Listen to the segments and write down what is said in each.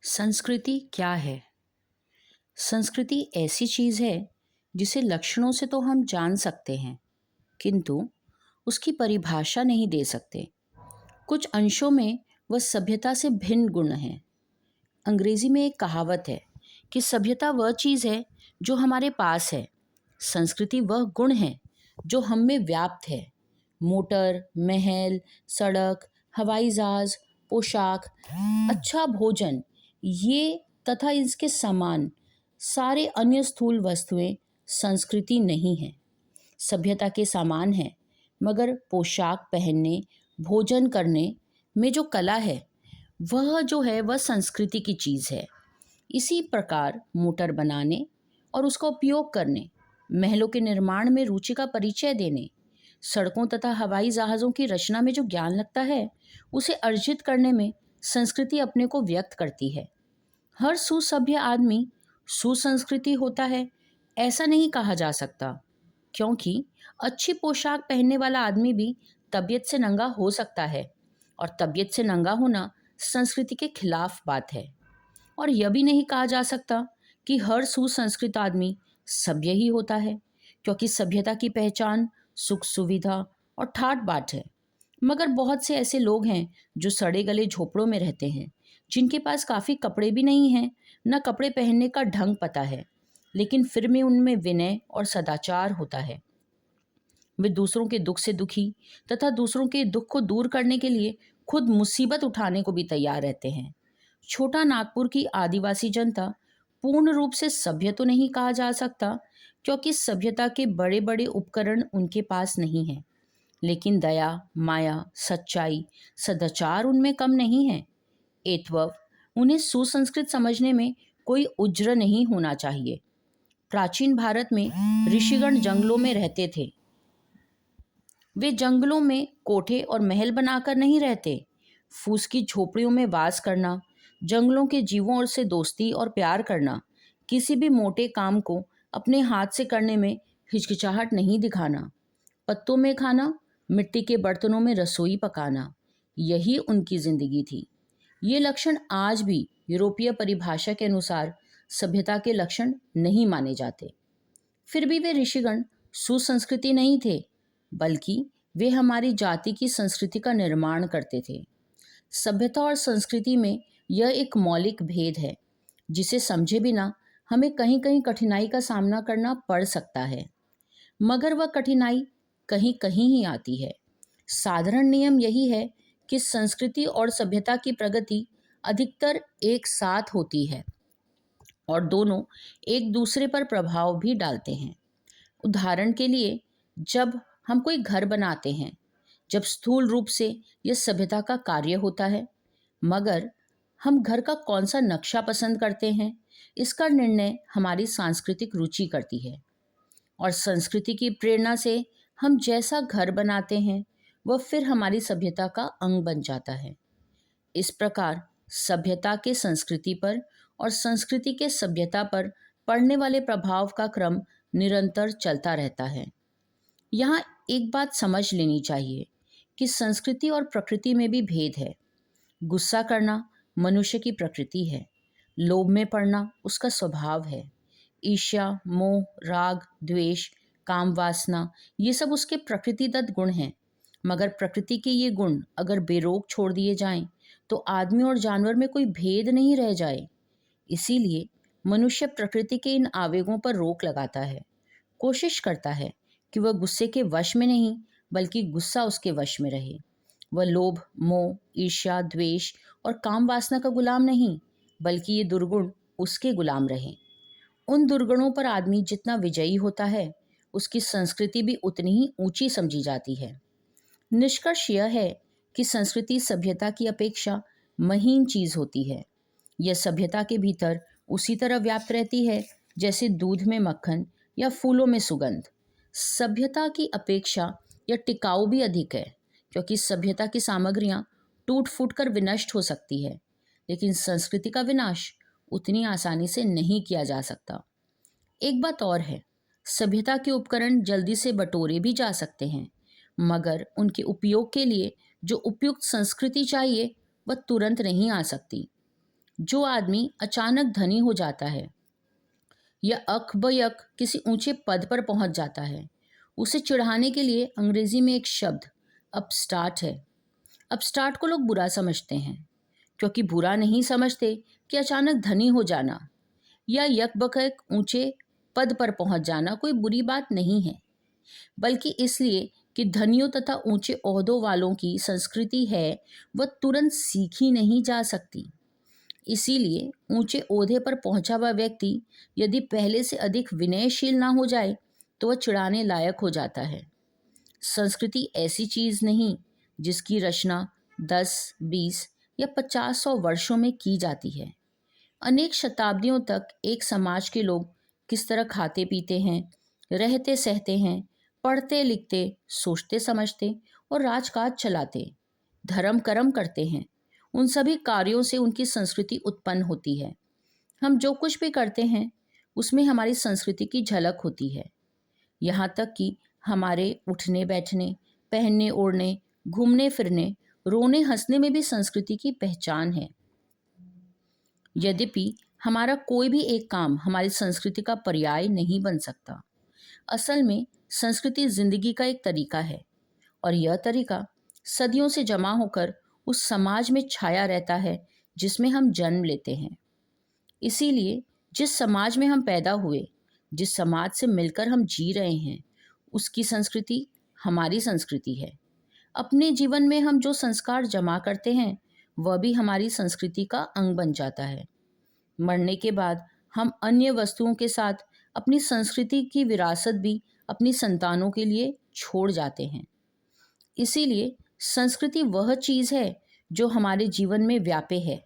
संस्कृति क्या है? संस्कृति ऐसी चीज़ है जिसे लक्षणों से तो हम जान सकते हैं, किंतु उसकी परिभाषा नहीं दे सकते। कुछ अंशों में वह सभ्यता से भिन्न गुण है। अंग्रेजी में एक कहावत है कि सभ्यता वह चीज़ है जो हमारे पास है, संस्कृति वह गुण है जो हम में व्याप्त है। मोटर, महल, सड़क, हवाई जहाज, पोशाक, अच्छा भोजन, ये तथा इसके समान सारे अन्य स्थूल वस्तुएं संस्कृति नहीं हैं। सभ्यता के सामान हैं, मगर पोशाक पहनने, भोजन करने में जो कला है, वह संस्कृति की चीज़ है। इसी प्रकार मोटर बनाने और उसका उपयोग करने, महलों के निर्माण में रुचि का परिचय देने, सड़कों तथा हवाई जहाज़ों की रचना में जो ज्ञान लगता है, उसे अर्जित करने में संस्कृति अपने को व्यक्त करती है। हर सुसभ्य आदमी सुसंस्कृति होता है, ऐसा नहीं कहा जा सकता, क्योंकि अच्छी पोशाक पहनने वाला आदमी भी तबीयत से नंगा हो सकता है, और तबीयत से नंगा होना संस्कृति के खिलाफ बात है। और यह भी नहीं कहा जा सकता कि हर सुसंस्कृत आदमी सभ्य ही होता है, क्योंकि सभ्यता की पहचान सुख सुविधा और ठाट बाट है। मगर बहुत से ऐसे लोग हैं जो सड़े गले झोपड़ों में रहते हैं, जिनके पास काफ़ी कपड़े भी नहीं हैं, न कपड़े पहनने का ढंग पता है, लेकिन फिर भी उनमें विनय और सदाचार होता है। वे दूसरों के दुख से दुखी तथा दूसरों के दुख को दूर करने के लिए खुद मुसीबत उठाने को भी तैयार रहते हैं। छोटा नागपुर की आदिवासी जनता पूर्ण रूप से सभ्य तो नहीं कहा जा सकता, क्योंकि सभ्यता के बड़े बड़े उपकरण उनके पास नहीं हैं, लेकिन दया, माया, सच्चाई, सदाचार उनमें कम नहीं है। एतव उन्हें सुसंस्कृत समझने में कोई उज्र नहीं होना चाहिए। प्राचीन भारत में ऋषिगण जंगलों में रहते थे। वे जंगलों में कोठे और महल बनाकर नहीं रहते। फूस की झोपड़ियों में वास करना, जंगलों के जीवों और से दोस्ती और प्यार करना, किसी भी मोटे काम को अपने हाथ से करने में हिचकिचाहट नहीं दिखाना, पत्तों में खाना, मिट्टी के बर्तनों में रसोई पकाना, यही उनकी जिंदगी थी। ये लक्षण आज भी यूरोपीय परिभाषा के अनुसार सभ्यता के लक्षण नहीं माने जाते। फिर भी वे ऋषिगण सुसंस्कृति नहीं थे, बल्कि वे हमारी जाति की संस्कृति का निर्माण करते थे। सभ्यता और संस्कृति में यह एक मौलिक भेद है, जिसे समझे बिना हमें कहीं कहीं कठिनाई का सामना करना पड़ सकता है, मगर वह कठिनाई कहीं कहीं ही आती है। साधारण नियम यही है कि संस्कृति और सभ्यता की प्रगति अधिकतर एक साथ होती है, और दोनों एक दूसरे पर प्रभाव भी डालते हैं। उदाहरण के लिए, जब हम कोई घर बनाते हैं, जब स्थूल रूप से यह सभ्यता का कार्य होता है, मगर हम घर का कौन सा नक्शा पसंद करते हैं, इसका निर्णय हमारी सांस्कृतिक रुचि करती है। और संस्कृति की प्रेरणा से हम जैसा घर बनाते हैं, वह फिर हमारी सभ्यता का अंग बन जाता है। इस प्रकार सभ्यता के संस्कृति पर और संस्कृति के सभ्यता पर पड़ने वाले प्रभाव का क्रम निरंतर चलता रहता है। यहाँ एक बात समझ लेनी चाहिए कि संस्कृति और प्रकृति में भी भेद है। गुस्सा करना मनुष्य की प्रकृति है, लोभ में पड़ना उसका स्वभाव है, ईर्ष्या, मोह, राग, द्वेष, काम वासना, ये सब उसके प्रकृतिदत्त गुण हैं। मगर प्रकृति के ये गुण अगर बेरोक छोड़ दिए जाएं, तो आदमी और जानवर में कोई भेद नहीं रह जाए। इसीलिए मनुष्य प्रकृति के इन आवेगों पर रोक लगाता है, कोशिश करता है कि वह गुस्से के वश में नहीं, बल्कि गुस्सा उसके वश में रहे। वह लोभ, मोह, ईर्ष्या, द्वेष और काम वासना का गुलाम नहीं, बल्कि ये दुर्गुण उसके गुलाम रहे। उन दुर्गुणों पर आदमी जितना विजयी होता है, उसकी संस्कृति भी उतनी ही ऊंची समझी जाती है। निष्कर्ष यह है कि संस्कृति सभ्यता की अपेक्षा महीन चीज होती है। यह सभ्यता के भीतर उसी तरह व्याप्त रहती है जैसे दूध में मक्खन या फूलों में सुगंध। सभ्यता की अपेक्षा यह टिकाऊ भी अधिक है, क्योंकि सभ्यता की सामग्रियां टूट फूट कर विनष्ट हो सकती है, लेकिन संस्कृति का विनाश उतनी आसानी से नहीं किया जा सकता। एक बात और है, सभ्यता के उपकरण जल्दी से बटोरे भी जा सकते हैं, मगर उनके उपयोग के लिए जो उपयुक्त संस्कृति चाहिए, वह तुरंत नहीं आ सकती। जो आदमी अचानक धनी हो जाता है या अकबयक किसी ऊंचे पद पर पहुंच जाता है, उसे चिढ़ाने के लिए अंग्रेजी में एक शब्द अपस्टार्ट है। अपस्टार्ट को लोग बुरा समझते हैं, क्योंकि बुरा नहीं समझते कि अचानक धनी हो जाना या यकबकक ऊंचे पद पर पहुंच जाना कोई बुरी बात नहीं है, बल्कि इसलिए कि धनियों तथा ऊंचे ओहदों वालों की संस्कृति है, वह तुरंत सीखी नहीं जा सकती। इसीलिए ऊंचे ओहदे पर पहुंचा हुआ व्यक्ति यदि पहले से अधिक विनयशील ना हो जाए तो वह चिढ़ाने लायक हो जाता है। संस्कृति ऐसी चीज नहीं जिसकी रचना 10, 20 या 50-100 वर्षों में की जाती है। अनेक शताब्दियों तक एक समाज के लोग किस तरह खाते पीते हैं, रहते सहते हैं, पढ़ते लिखते, सोचते समझते और राजकाज चलाते, धर्म कर्म करते हैं, उन सभी कार्यों से उनकी संस्कृति उत्पन्न होती है। हम जो कुछ भी करते हैं उसमें हमारी संस्कृति की झलक होती है। यहाँ तक कि हमारे उठने बैठने, पहनने ओढ़ने, घूमने फिरने, रोने हंसने में भी संस्कृति की पहचान है। यद्यपि हमारा कोई भी एक काम हमारी संस्कृति का पर्याय नहीं बन सकता। असल में संस्कृति जिंदगी का एक तरीका है और यह तरीका सदियों से जमा होकर उस समाज में छाया रहता है जिसमें हम जन्म लेते हैं। इसीलिए जिस समाज में हम पैदा हुए, जिस समाज से मिलकर हम जी रहे हैं, उसकी संस्कृति हमारी संस्कृति है। अपने जीवन में हम जो संस्कार जमा करते हैं वह भी हमारी संस्कृति का अंग बन जाता है। मरने के बाद हम अन्य वस्तुओं के साथ अपनी संस्कृति की विरासत भी अपनी संतानों के लिए छोड़ जाते हैं। इसीलिए संस्कृति वह चीज़ है जो हमारे जीवन में व्यापे है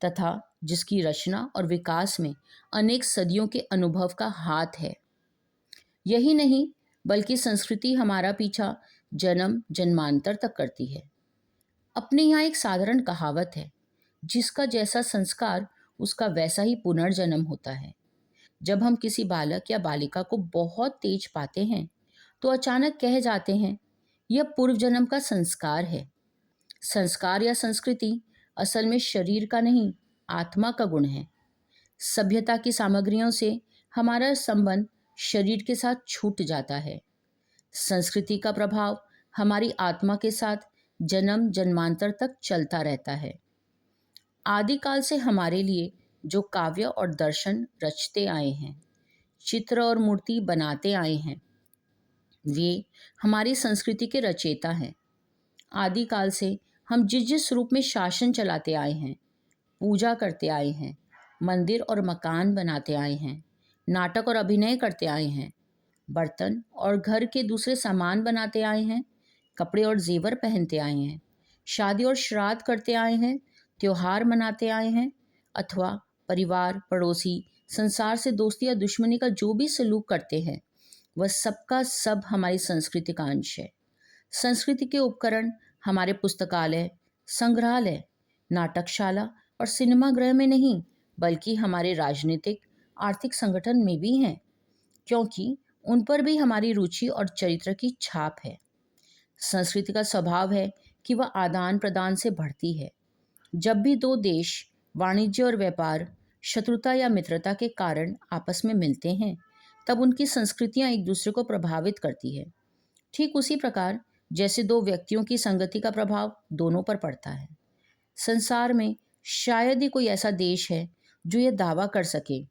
तथा जिसकी रचना और विकास में अनेक सदियों के अनुभव का हाथ है। यही नहीं, बल्कि संस्कृति हमारा पीछा जन्म जन्मांतर तक करती है। अपने यहाँ एक साधारण कहावत है, जिसका जैसा संस्कार उसका वैसा ही पुनर्जन्म होता है। जब हम किसी बालक या बालिका को बहुत तेज पाते हैं तो अचानक कह जाते हैं यह पूर्व जन्म का संस्कार है। संस्कार या संस्कृति असल में शरीर का नहीं, आत्मा का गुण है। सभ्यता की सामग्रियों से हमारा संबंध शरीर के साथ छूट जाता है। संस्कृति का प्रभाव हमारी आत्मा के साथ जन्म जन्मांतर तक चलता रहता है। आदिकाल से हमारे लिए जो काव्य और दर्शन रचते आए हैं, चित्र और मूर्ति बनाते आए हैं, वे हमारी संस्कृति के रचयिता हैं। आदिकाल से हम जिस जिस रूप में शासन चलाते आए हैं, पूजा करते आए हैं, मंदिर और मकान बनाते आए हैं, नाटक और अभिनय करते आए हैं, बर्तन और घर के दूसरे सामान बनाते आए हैं, कपड़े और जेवर पहनते आए हैं, शादी और श्राद्ध करते आए हैं, त्योहार मनाते आए हैं, अथवा परिवार, पड़ोसी, संसार से दोस्ती या दुश्मनी का जो भी सलूक करते हैं, वह सबका सब हमारी संस्कृति का अंश है। संस्कृति के उपकरण हमारे पुस्तकालय, संग्रहालय, नाटकशाला और सिनेमागृह में नहीं, बल्कि हमारे राजनीतिक आर्थिक संगठन में भी हैं, क्योंकि उन पर भी हमारी रुचि और चरित्र की छाप है। संस्कृति का स्वभाव है कि वह आदान प्रदान से बढ़ती है। जब भी दो देश वाणिज्य और व्यापार, शत्रुता या मित्रता के कारण आपस में मिलते हैं, तब उनकी संस्कृतियां एक दूसरे को प्रभावित करती है। ठीक उसी प्रकार जैसे दो व्यक्तियों की संगति का प्रभाव दोनों पर पड़ता है। संसार में शायद ही कोई ऐसा देश है जो यह दावा कर सके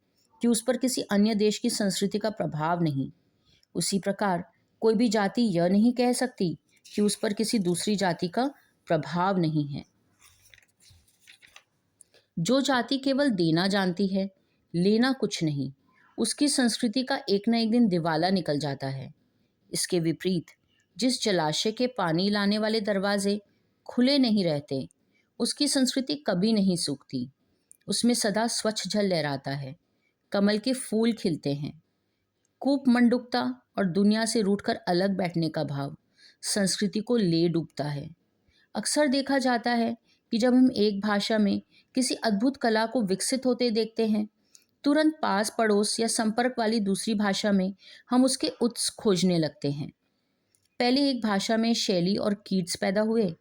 कि उस पर किसी अन्य देश की संस्कृति का प्रभाव नहीं। उसी प्रकार कोई भी जाति यह नहीं कह सकती कि उस पर किसी दूसरी जाति का प्रभाव नहीं है। जो जाति केवल देना जानती है, लेना कुछ नहीं, उसकी संस्कृति का एक न एक दिन दिवाला निकल जाता है। इसके विपरीत जिस जलाशय के पानी लाने वाले दरवाजे खुले नहीं रहते, उसकी संस्कृति कभी नहीं सूखती। उसमें सदा स्वच्छ जल लहराता है, कमल के फूल खिलते हैं। कूपमंडूकता और दुनिया से रूठकर अलग बैठने का भाव संस्कृति को ले डूबता है। अक्सर देखा जाता है कि जब हम एक भाषा में किसी अद्भुत कला को विकसित होते देखते हैं, तुरंत पास पड़ोस या संपर्क वाली दूसरी भाषा में हम उसके उत्स खोजने लगते हैं। पहले एक भाषा में शैली और कीट्स पैदा हुए,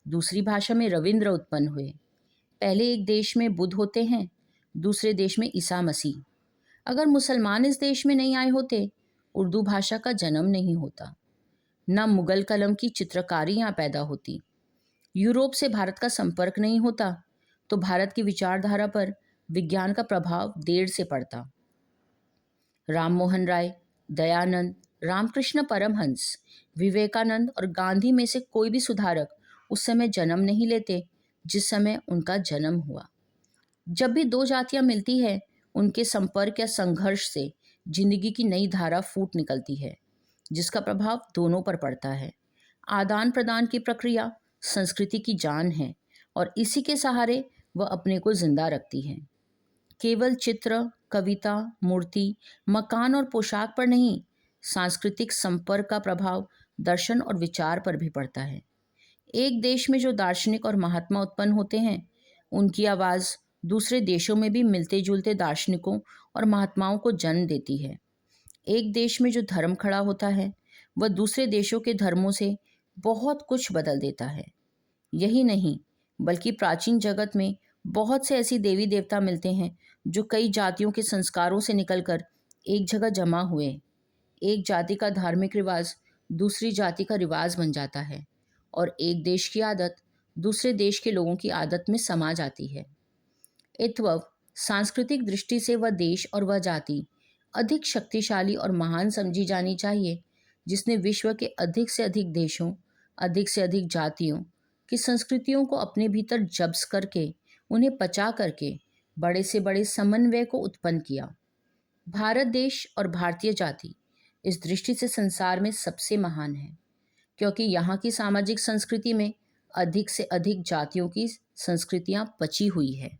दूसरी भाषा में रविंद्र उत्पन्न हुए। पहले एक देश में बुद्ध होते हैं, दूसरे देश में ईसा मसीह। अगर मुसलमान इस देश में नहीं आए होते, उर्दू भाषा का जन्म नहीं होता, न मुगल कलम की चित्रकारी यहाँ पैदा होती। यूरोप से भारत का संपर्क नहीं होता तो भारत की विचारधारा पर विज्ञान का प्रभाव देर से पड़ता। राम मोहन राय, दयानंद, रामकृष्ण परमहंस, विवेकानंद और गांधी में से कोई भी सुधारक उस समय जन्म नहीं लेते जिस समय उनका जन्म हुआ। जब भी दो जातियां मिलती है, उनके संपर्क या संघर्ष से जिंदगी की नई धारा फूट निकलती है, जिसका प्रभाव दोनों पर पड़ता है। आदान प्रदान की प्रक्रिया संस्कृति की जान है और इसी के सहारे वह अपने को जिंदा रखती है। केवल चित्र, कविता, मूर्ति, मकान और पोशाक पर नहीं, सांस्कृतिक संपर्क का प्रभाव दर्शन और विचार पर भी पड़ता है। एक देश में जो दार्शनिक और महात्मा उत्पन्न होते हैं, उनकी आवाज़ दूसरे देशों में भी मिलते जुलते दार्शनिकों और महात्माओं को जन्म देती है। एक देश में जो धर्म खड़ा होता है, वह दूसरे देशों के धर्मों से बहुत कुछ बदल देता है। यही नहीं, बल्कि प्राचीन जगत में बहुत से ऐसी देवी देवता मिलते हैं जो कई जातियों के संस्कारों से निकलकर एक जगह जमा हुए। एक जाति का धार्मिक रिवाज दूसरी जाति का रिवाज बन जाता है और एक देश की आदत दूसरे देश के लोगों की आदत में समा जाती है। इत्वव सांस्कृतिक दृष्टि से वह देश और वह जाति अधिक शक्तिशाली और महान समझी जानी चाहिए, जिसने विश्व के अधिक से अधिक देशों, अधिक से अधिक जातियों की संस्कृतियों को अपने भीतर जब्स करके, उन्हें पचा करके बड़े से बड़े समन्वय को उत्पन्न किया। भारत देश और भारतीय जाति इस दृष्टि से संसार में सबसे महान है, क्योंकि यहाँ की सामाजिक संस्कृति में अधिक से अधिक जातियों की संस्कृतियाँ पची हुई है।